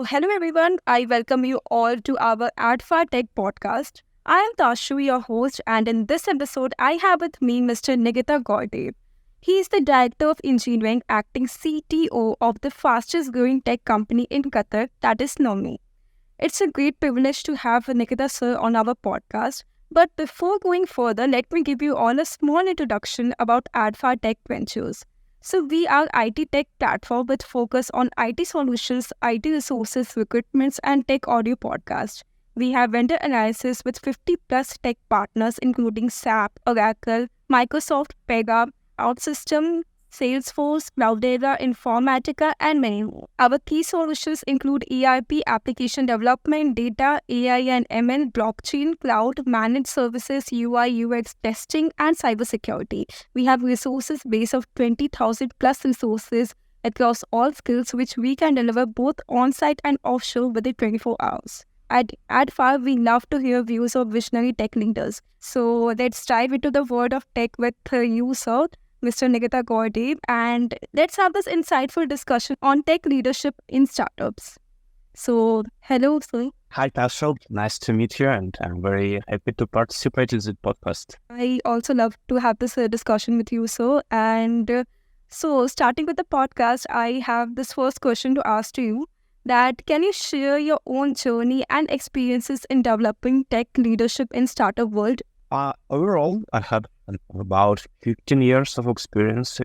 Hello everyone, I welcome you all to our ADFARTECH podcast. I am Tashu, your host, and in this episode, I have with me Mr. Nikita Gordeev. He is the Director of Engineering, acting CTO of the fastest growing tech company in Qatar, that is Snoonu. It's a great privilege to have Nikita sir on our podcast. But before going further, let me give you all a small introduction about ADFARTECH Ventures. So we are IT tech platform with focus on IT solutions, IT resources, recruitments, and tech audio podcasts. We have vendor analysis with 50 plus tech partners including SAP, Oracle, Microsoft, Pega, OutSystem, Salesforce, Cloudera, Informatica, and many more. Our key solutions include ERP, application development, data, AI and ML, blockchain, cloud, managed services, UI, UX testing, and cybersecurity. We have resources base of 20,000 plus resources across all skills, which we can deliver both on-site and offshore within 24 hours. At FAR, we love to hear views of visionary tech leaders. So let's dive into the world of tech with you, sir. Mr. Nikita Gordeev, and let's have this insightful discussion on tech leadership in startups. So, hello, sir. Hi, Pascal. Nice to meet you, and I'm very happy to participate in this podcast. I also love to have this discussion with you, sir. And so, starting with the podcast, I have this first question to ask to you. That can you share your own journey and experiences in developing tech leadership in startup world? Overall, I had about 15 years of experience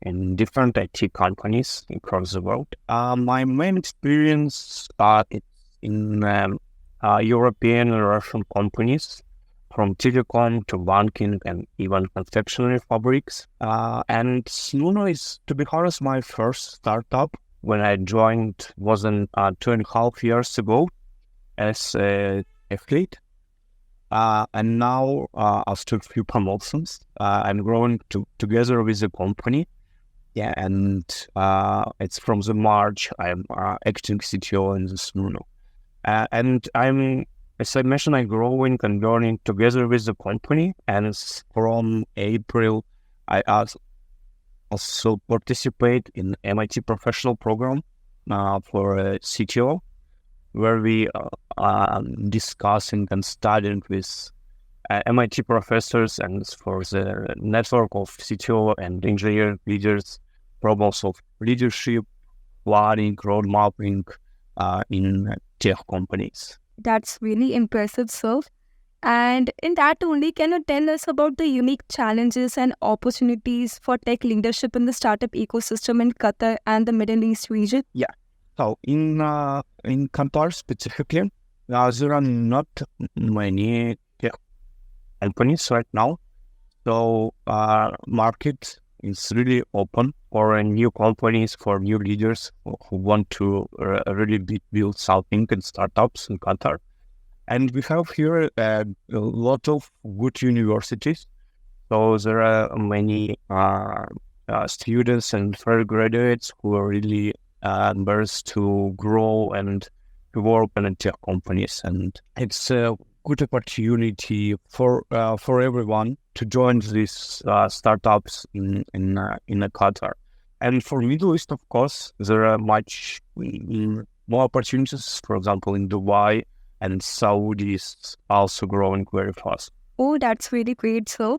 in different IT companies across the world. My main experience is in European and Russian companies, from telecom to banking and even confectionery fabrics. And Snoonu is, to be honest, my first startup. When I joined wasn't 2.5 years ago as an athlete. And now, after a few promotions, I'm growing together with the company. Yeah, and it's from the March, I'm acting CTO in the Snoonu. And as I mentioned, I'm growing and learning together with the company. And from April, I also participate in MIT professional program for a CTO, where we discussing and studying with MIT professors and for the network of CTO and engineering leaders, problems of leadership, planning, road mapping in tech companies. That's really impressive, sir. And in that only, can you tell us about the unique challenges and opportunities for tech leadership in the startup ecosystem in Qatar and the Middle East region? Yeah. So in Qatar specifically, there are not many tech companies right now. So market is really open for new companies, for new leaders who want to really build something in startups in Qatar. And we have here a lot of good universities. So there are many students and fresh graduates who are really embarrassed to grow and to work in tech companies. And it's a good opportunity for everyone to join these startups in Qatar. And for Middle East, of course, there are much more opportunities. For example, in Dubai, and Saudi is also growing very fast. Oh, that's really great, sir.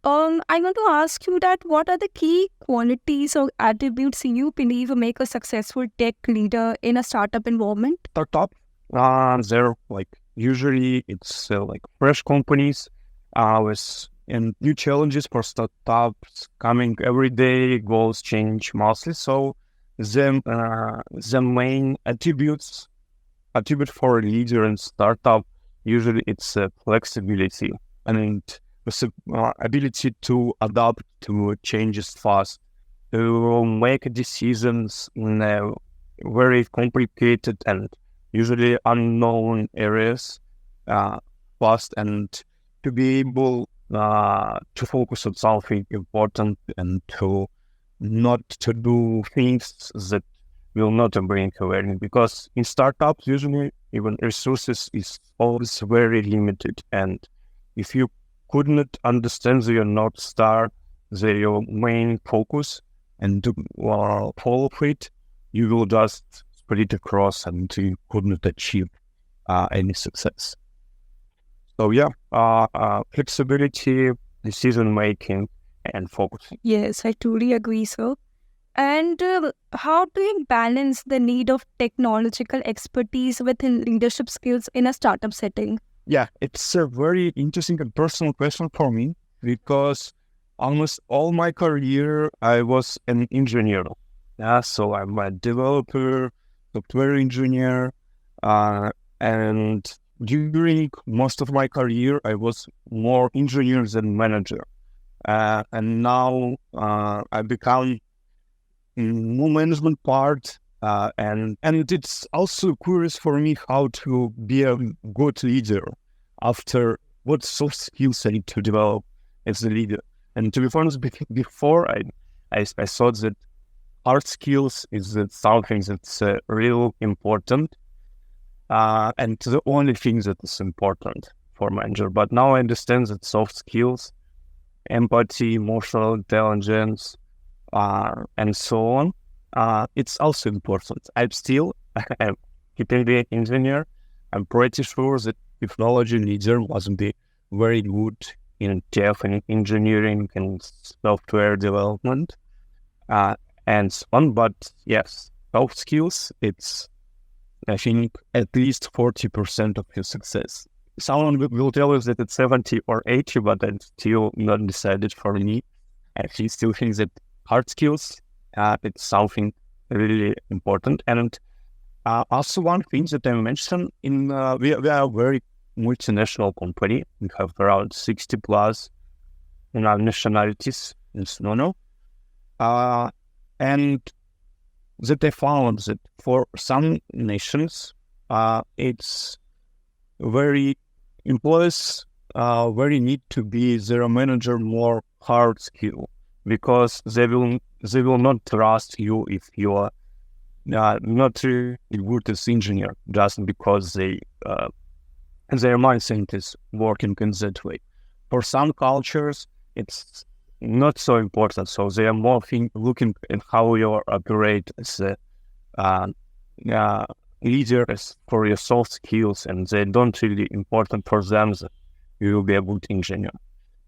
I want to ask you that what are the key qualities or attributes you believe make a successful tech leader in a startup environment? Startup, they're usually it's fresh companies with new challenges for startups coming every day, goals change mostly. So the main attribute for a leader in startup, usually it's flexibility and the ability to adapt to changes fast, to make decisions in very complicated and usually unknown areas fast, and to be able to focus on something important and to not to do things that will not bring awareness, because in startups usually even resources is always very limited, and if you could not understand your North Star, your main focus, and to follow it, you will just spread across and you couldn't achieve any success. So flexibility, decision making, and focus. Yes, I truly agree, sir. And how do you balance the need of technological expertise with leadership skills in a startup setting? Yeah, it's a very interesting and personal question for me because almost all my career I was an engineer. Yeah, so I'm a developer, software engineer, and during most of my career I was more engineer than manager. And now I become more management part, and it's also curious for me how to be a good leader after what soft skills I need to develop as a leader. And to be honest, before I thought that hard skills is something that's real important, and the only thing that is important for manager. But now I understand that soft skills, empathy, emotional intelligence, and so on, it's also important. I'm still keeping the engineer. I'm pretty sure that technology leader must be very good in tech and engineering and software development, and so on. But yes, soft skills, it's, I think, at least 40% of your success. Someone will tell you that it's 70 or 80, but it's still not decided for me. I still think that hard skills, it's something really important. And also one thing that I mentioned, we are a very multinational company. We have around 60 plus nationalities in Snoonu. And that I found that for some nations, it's very employees very need to be their manager more hard skill, because they will not trust you if you are not really good as engineer just because their mindset is working in that way. For some cultures, it's not so important, so they are more looking at how you operate as a leader, as for your soft skills, and they don't really important for them that you will be a good engineer.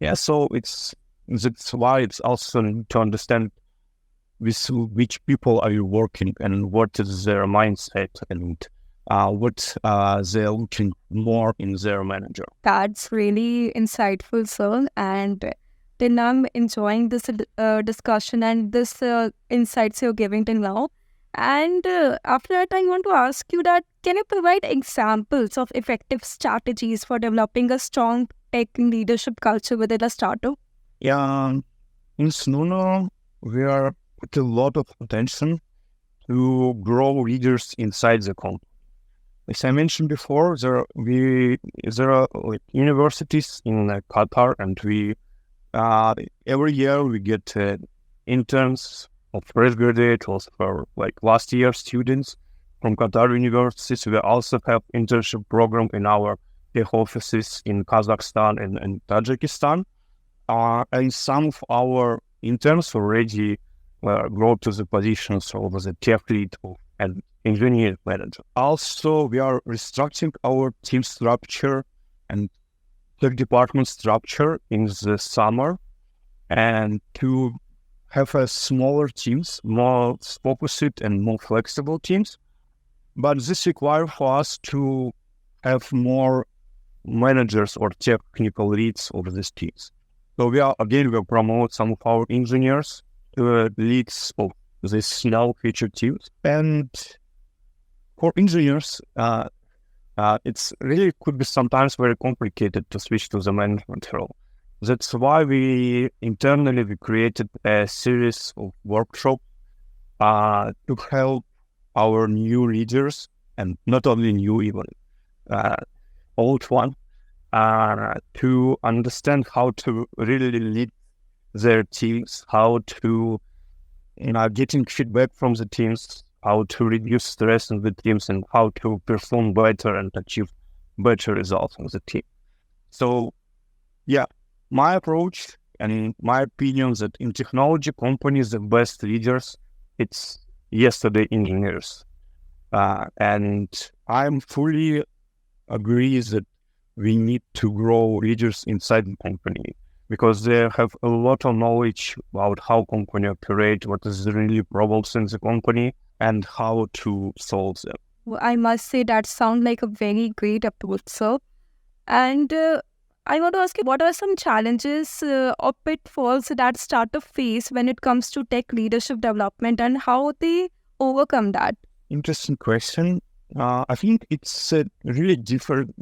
Yeah, so that's why it's also to understand with which people are you working and what is their mindset and what they're looking more in their manager. That's really insightful, sir. And then I'm enjoying this discussion and this insights you're giving till now. And after that, I want to ask you that, can you provide examples of effective strategies for developing a strong tech leadership culture within a startup? Yeah, in Snoonu, we are put a lot of attention to grow leaders inside the company. As I mentioned before, there are like universities in Qatar, and we every year we get interns of fresh graduates, also for like last year students from Qatar universities. We also have internship program in our tech offices in Kazakhstan and Tajikistan. And some of our interns already grow to the positions of the tech lead and engineering manager. Also, we are restructuring our team structure and tech department structure in the summer, and to have a smaller teams, more focused and more flexible teams. But this requires for us to have more managers or technical leads over these teams. So we will promote some of our engineers to leads of these now featured teams. And for engineers, it's really could be sometimes very complicated to switch to the management role. That's why we created a series of workshops to help our new leaders, and not only new, even old one, to understand how to really lead their teams, how to getting feedback from the teams, how to reduce stress in the teams, and how to perform better and achieve better results on the team. So, yeah, my approach and my opinion that in technology companies, the best leaders, it's yesterday engineers. And I'm fully agree that we need to grow leaders inside the company because they have a lot of knowledge about how company operate, what is the really problems in the company, and how to solve them. Well, I must say that sounds like a very great approach, sir. And I want to ask you, what are some challenges or pitfalls that startup face when it comes to tech leadership development and how they overcome that? Interesting question. I think it's really different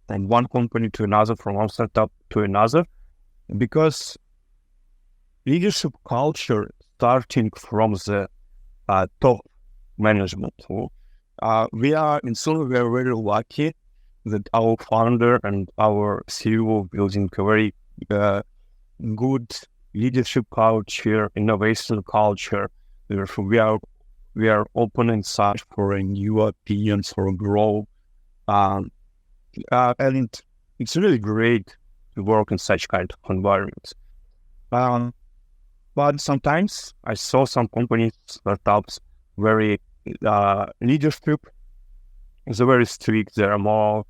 from one company to another, from one startup to another, because leadership culture starting from the top management. We are in Snoonu, we are very lucky that our founder and our CEO building a very good leadership culture, innovation culture. Therefore, we are open and search for a new opinions for growth, and it's really great to work in such kind of environments. But sometimes I saw some companies, startups, very leadership is very strict. They are more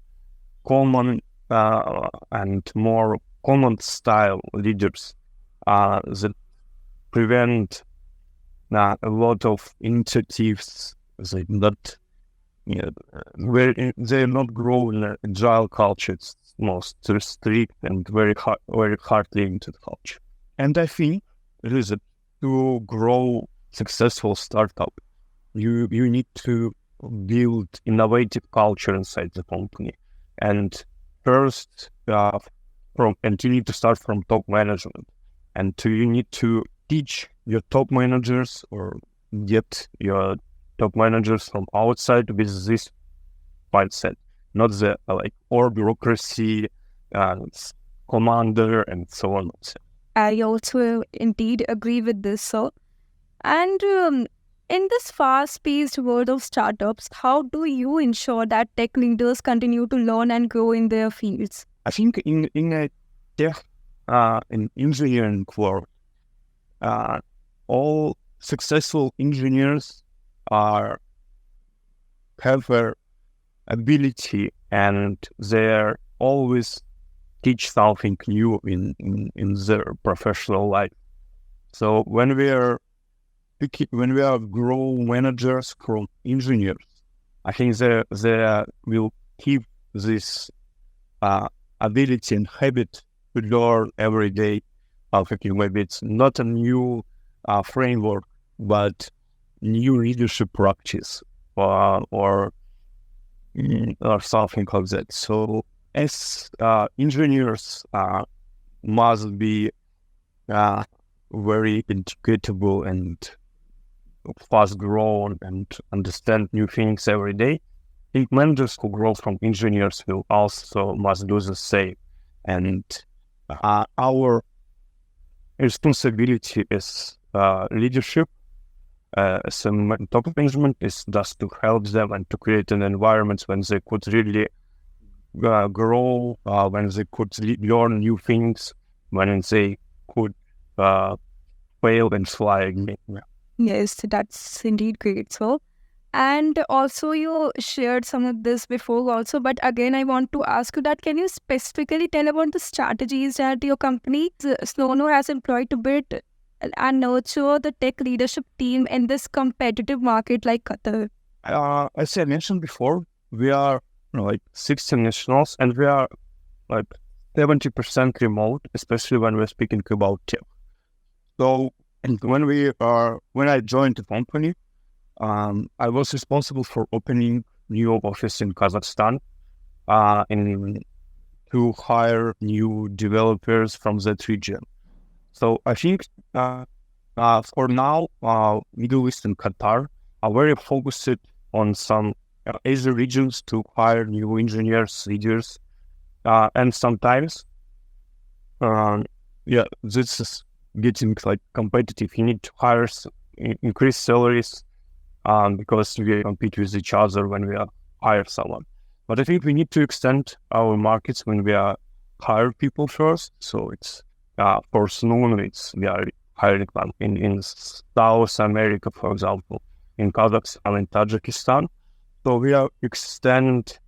common and more common style leaders that prevent a lot of initiatives. They not, they not grow in an agile culture. It's most strict and very hard limited culture. And I think it is to grow successful startup, you need to build innovative culture inside the company. And first, and you need to start from top management. And you need to teach your top managers or get your top managers from outside with this mindset, not the or bureaucracy, commander, and so on. I also indeed agree with this, sir. And in this fast-paced world of startups, how do you ensure that tech leaders continue to learn and grow in their fields? I think in a tech, in engineering world, all successful engineers have their ability and they're always teach something new in their professional life. So when we are grow managers from engineers, I think they will keep this ability and habit to learn every day. Maybe it's not a new framework, but new leadership practice or something like that. So as engineers must be very educatable and fast grown and understand new things every day. I think managers who grow from engineers will also must do the same. And our responsibility as leadership, as a top management, is just to help them and to create an environment when they could really grow, when they could learn new things, when they could fail and fly again. Yes, that's indeed great, sir. And also, you shared some of this before also, but again, I want to ask you that can you specifically tell about the strategies that your company, Snoonu, has employed to build and nurture the tech leadership team in this competitive market like Qatar? As I mentioned before, we are 16 nationals and we are 70% remote, especially when we're speaking about tech. So when I joined the company, I was responsible for opening new office in Kazakhstan, to hire new developers from that region. So I think for now, Middle East and Qatar are very focused on some Asia regions to hire new engineers, leaders, and sometimes, this is getting competitive. You need to hire, increase salaries, because we compete with each other when we hire someone. But I think we need to extend our markets when we hire people first. So it's for Snoonu, we are hiring in South America, for example, in Kazakhstan and Tajikistan. So we are extend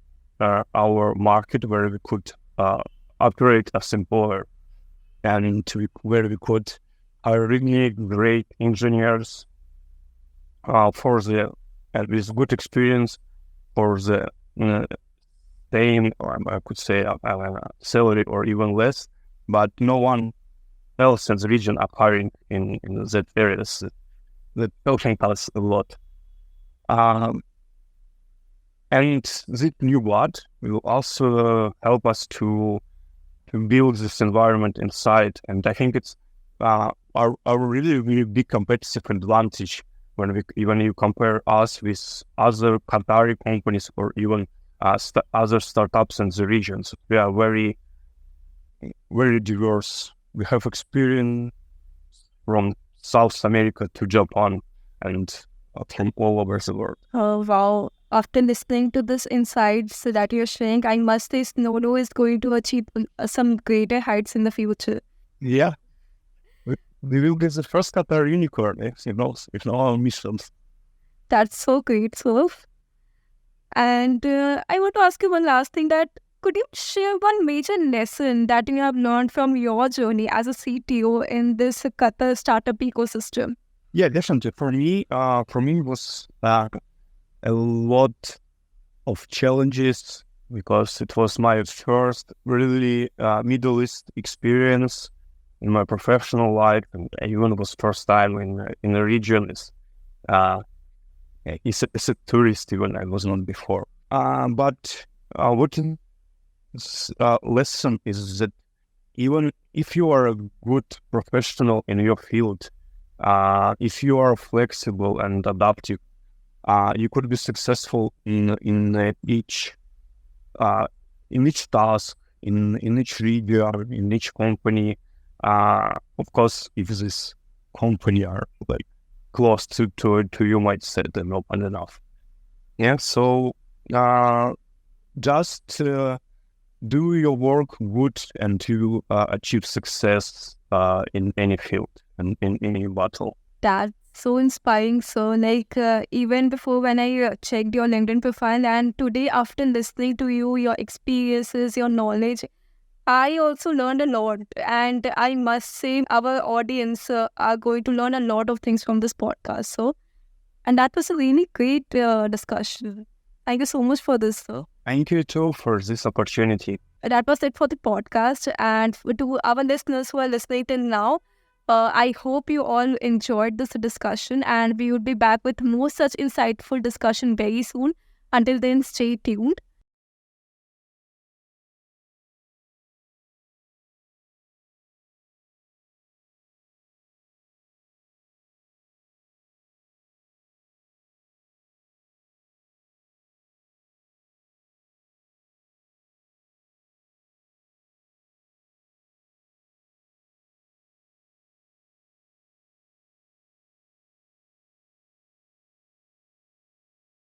our market where we could operate as employer, and where we could hire really great engineers for the and with good experience for the same, or I could say salary or even less, but no one else in the region are hiring in that areas. That helping us a lot. And this new blood will also help us to build this environment inside. And I think it's our really, really big competitive advantage when you compare us with other Qatari companies or even other startups in the regions. We are very, very diverse. We have experience from South America to Japan and from all over the world. Oh, wow. After listening to this insights that you're sharing, I must say Snoonu is going to achieve some greater heights in the future. Yeah. We will get the first Qatar unicorn, if no our missions. That's so great, Surf. And I want to ask you one last thing, that could you share one major lesson that you have learned from your journey as a CTO in this Qatar startup ecosystem? Yeah, definitely. For me, it was a lot of challenges because it was my first really Middle East experience in my professional life, and even was first time in the region. It's a tourist, even I was not before. But what lesson is that even if you are a good professional in your field, if you are flexible and adaptive, you could be successful in each task, in each region, in each company. Of course, if this company are like close to you might set them open enough. Yeah, so just do your work good and to achieve success in any field and in any battle. That's so inspiring. So, even before when I checked your LinkedIn profile, and today after listening to you, your experiences, your knowledge, I also learned a lot. And I must say, our audience are going to learn a lot of things from this podcast. So, and that was a really great discussion. Thank you so much for this, sir. Thank you too for this opportunity. That was it for the podcast. And to our listeners who are listening till now, I hope you all enjoyed this discussion, and we will be back with more such insightful discussion very soon. Until then, stay tuned.